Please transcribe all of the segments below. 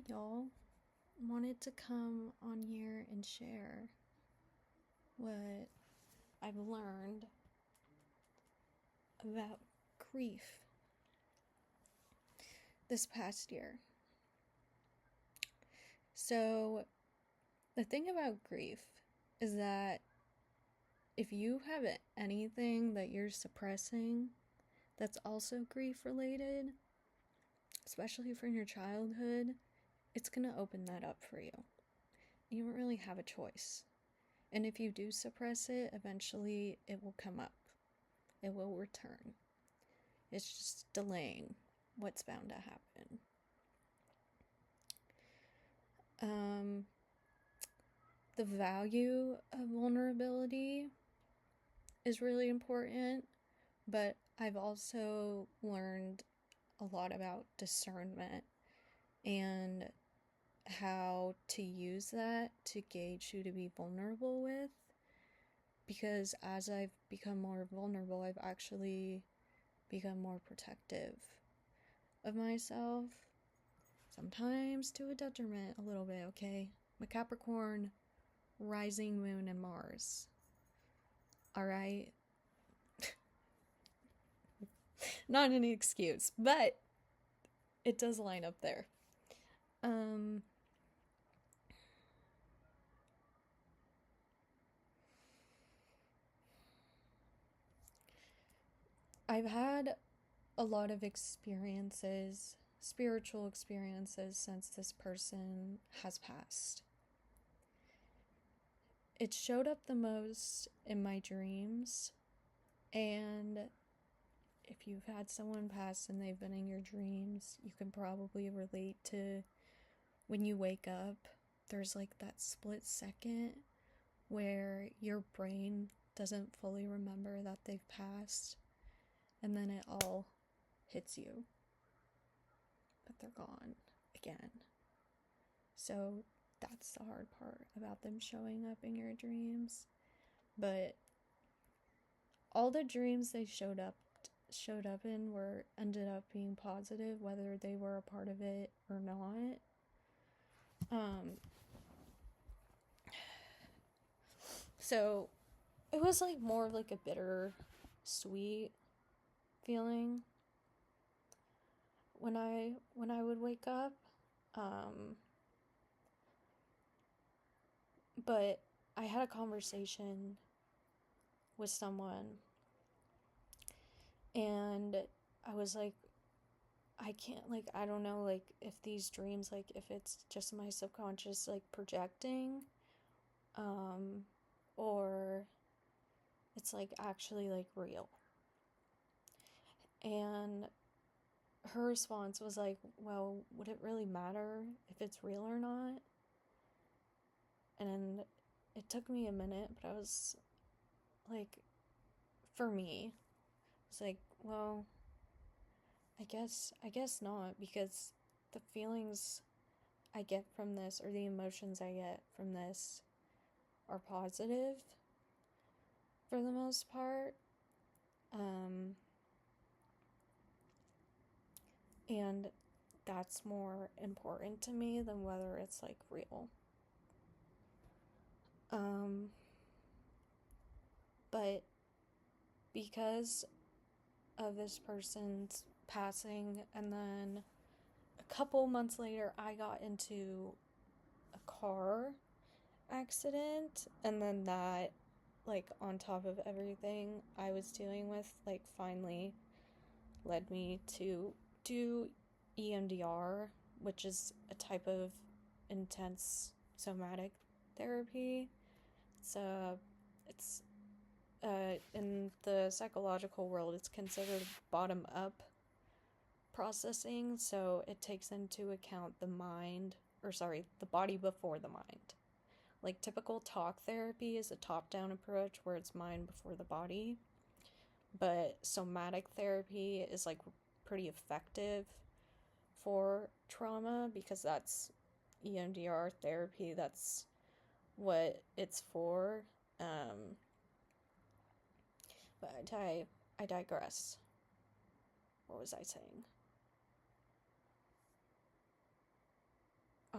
Hey y'all, wanted to come on here and share what I've learned about grief this past year. So, the thing about grief is that if you have anything that you're suppressing that's also grief related, especially from your childhood, it's gonna open that up for you. You don't really have a choice. And if you do suppress it, eventually it will come up. It will return. It's just delaying what's bound to happen. The value of vulnerability is really important, but I've also learned a lot about discernment and how to use that to gauge who to be vulnerable with. Because as I've become more vulnerable, I've actually become more protective of myself. Sometimes to a detriment a little bit, okay? I'm a Capricorn, rising moon, and Mars. Alright? Not any excuse, but it does line up there. I've had a lot of experiences, spiritual experiences, since this person has passed. It showed up the most in my dreams, and if you've had someone pass and they've been in your dreams, you can probably relate to when you wake up, there's like that split second where your brain doesn't fully remember that they've passed, and then it all hits you that they're gone again. So that's the hard part about them showing up in your dreams. But all the dreams they showed up in ended up being positive, whether they were a part of it or not. So it was like more like a bitter sweet feeling when I would wake up. But I had a conversation with someone, and I was like, I can't, like, I don't know, like, if these dreams, like, if it's just my subconscious, like, projecting, or it's, like, actually, like, real. And her response was like, well, would it really matter if it's real or not? And it took me a minute, but I was like, for me, it's like, well, I guess not, because the feelings I get from this, or the emotions I get from this, are positive for the most part. And that's more important to me than whether it's like real. But because of this person's passing, and then a couple months later I got into a car accident, and then that, like, on top of everything I was dealing with, like, finally led me to do EMDR, which is a type of intense somatic therapy. It's in the psychological world, it's considered bottom up processing, so it takes into account the body before the mind. Like, typical talk therapy is a top-down approach where it's mind before the body, but somatic therapy is, like, pretty effective for trauma, because that's EMDR therapy, that's what it's for. But I digress. What was I saying?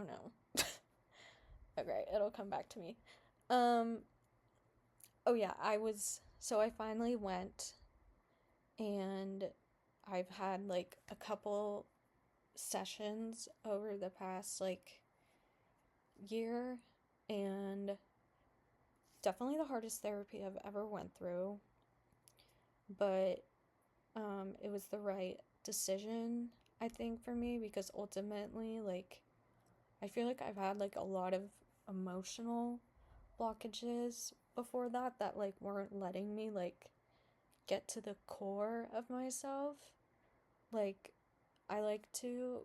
Oh no. Okay, it'll come back to me. Um, oh yeah, I finally went, and I've had like a couple sessions over the past like year, and definitely the hardest therapy I've ever went through, but it was the right decision, I think, for me, because ultimately, like, I feel like I've had like a lot of emotional blockages before that like weren't letting me like get to the core of myself. Like, I like to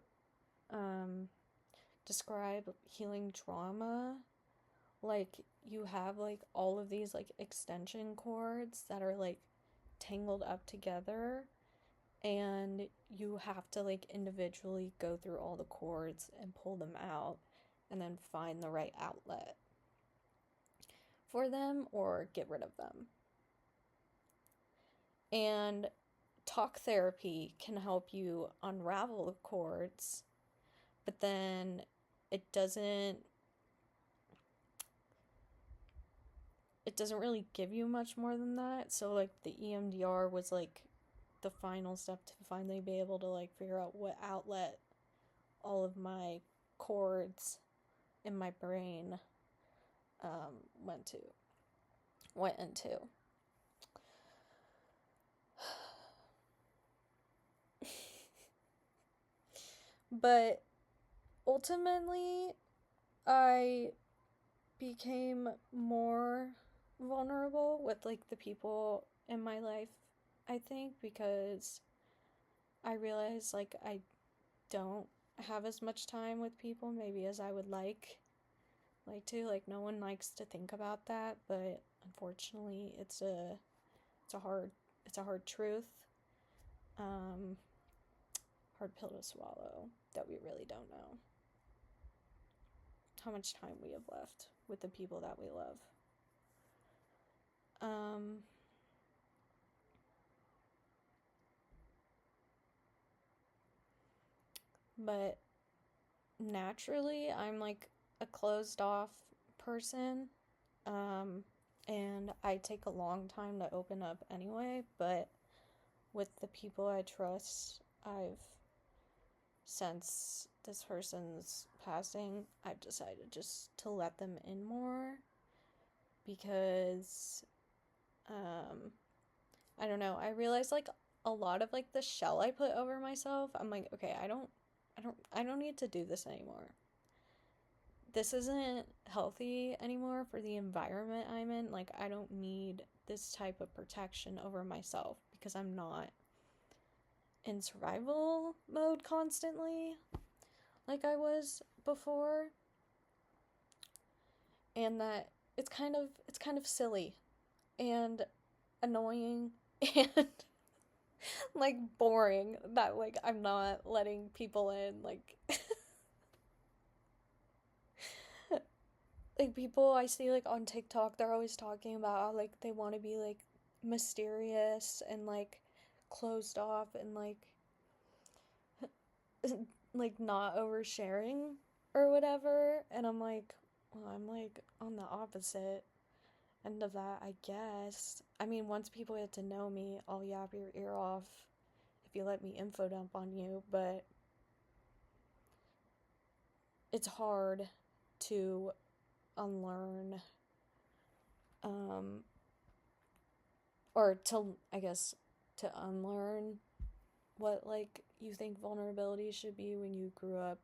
um describe healing trauma like you have like all of these like extension cords that are like tangled up together, and you have to like individually go through all the cords and pull them out and then find the right outlet for them or get rid of them. And talk therapy can help you unravel the cords, but then it doesn't it doesn't really give you much more than that. So like the EMDR was like the final step to finally be able to like figure out what outlet all of my cords in my brain went into. But ultimately, I became more vulnerable with like the people in my life, I think, because I realized like I don't have as much time with people maybe as I would like to. Like, no one likes to think about that, but unfortunately it's a hard truth. Um Hard pill to swallow that we really don't know how much time we have left with the people that we love. Um, but naturally, I'm like a closed off person. And I take a long time to open up anyway, but with the people I trust, since this person's passing, I've decided just to let them in more because I don't know. I realized like a lot of like the shell I put over myself, I'm like, okay, I don't need to do this anymore. This isn't healthy anymore for the environment I'm in. Like, I don't need this type of protection over myself because I'm not in survival mode constantly like I was before. And that it's kind of silly and annoying and like boring that like I'm not letting people in, like like people I see like on TikTok, they're always talking about how like they want to be like mysterious and like closed off and like not oversharing or whatever, and I'm like, well, I'm like on the opposite end of that, I guess. I mean, once people get to know me, I'll yap your ear off if you let me info dump on you, but it's hard to unlearn um or to, I guess, to unlearn what like you think vulnerability should be when you grew up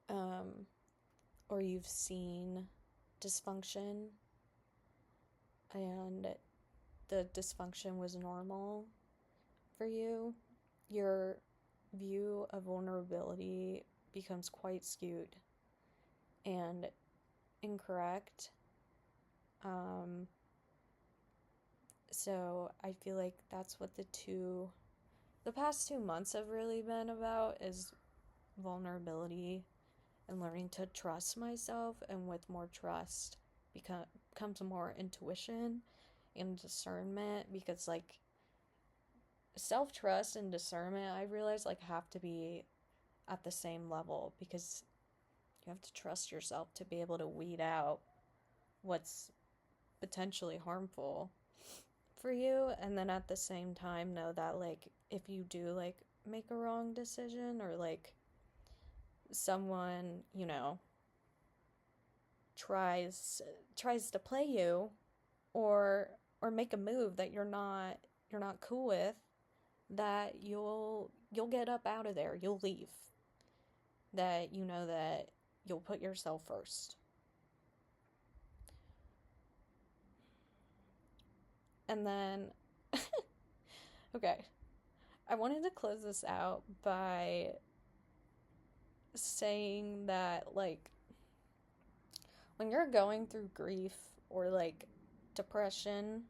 um or you've seen dysfunction and the dysfunction was normal for you. Your view of vulnerability becomes quite skewed and incorrect. Um, so I feel like that's what the past 2 months have really been about, is vulnerability and learning to trust myself. And with more trust comes more intuition and discernment, because like self-trust and discernment, I realize, like have to be at the same level, because you have to trust yourself to be able to weed out what's potentially harmful for you, and then at the same time know that, like, if you do, like, make a wrong decision, or like someone, tries to play you, or make a move that you're not cool with, that you'll get up out of there, you'll leave, that you know that you'll put yourself first. And then okay, I wanted to close this out by saying that, like, when you're going through grief or like depression,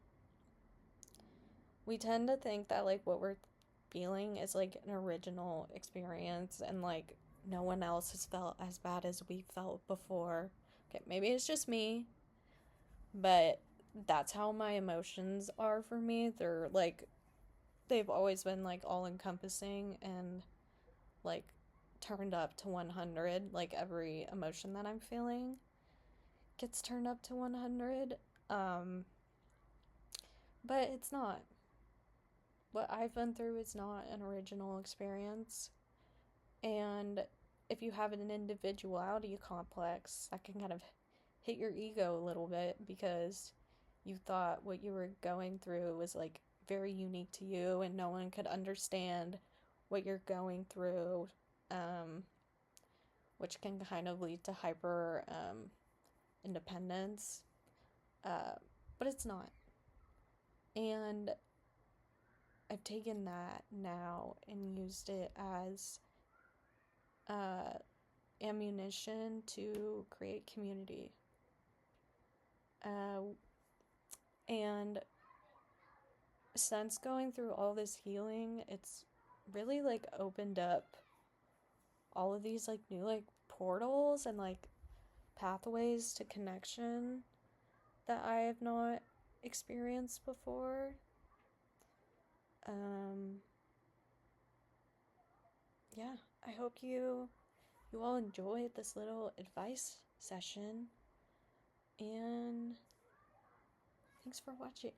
we tend to think that, like, what we're feeling is like an original experience, and like no one else has felt as bad as we felt before. Okay, maybe it's just me, but that's how my emotions are for me. They've always been like all encompassing and like turned up to 100. Like, every emotion that I'm feeling gets turned up to 100. But it's not. What I've been through is not an original experience. And if you have an individuality complex, that can kind of hit your ego a little bit, because you thought what you were going through was like very unique to you and no one could understand what you're going through, which can kind of lead to hyper independence. But it's not. And I've taken that now and used it as ammunition to create community. And since going through all this healing, it's really like opened up all of these like new like portals and like pathways to connection that I have not experienced before. Yeah, I hope you all enjoyed this little advice session, and thanks for watching.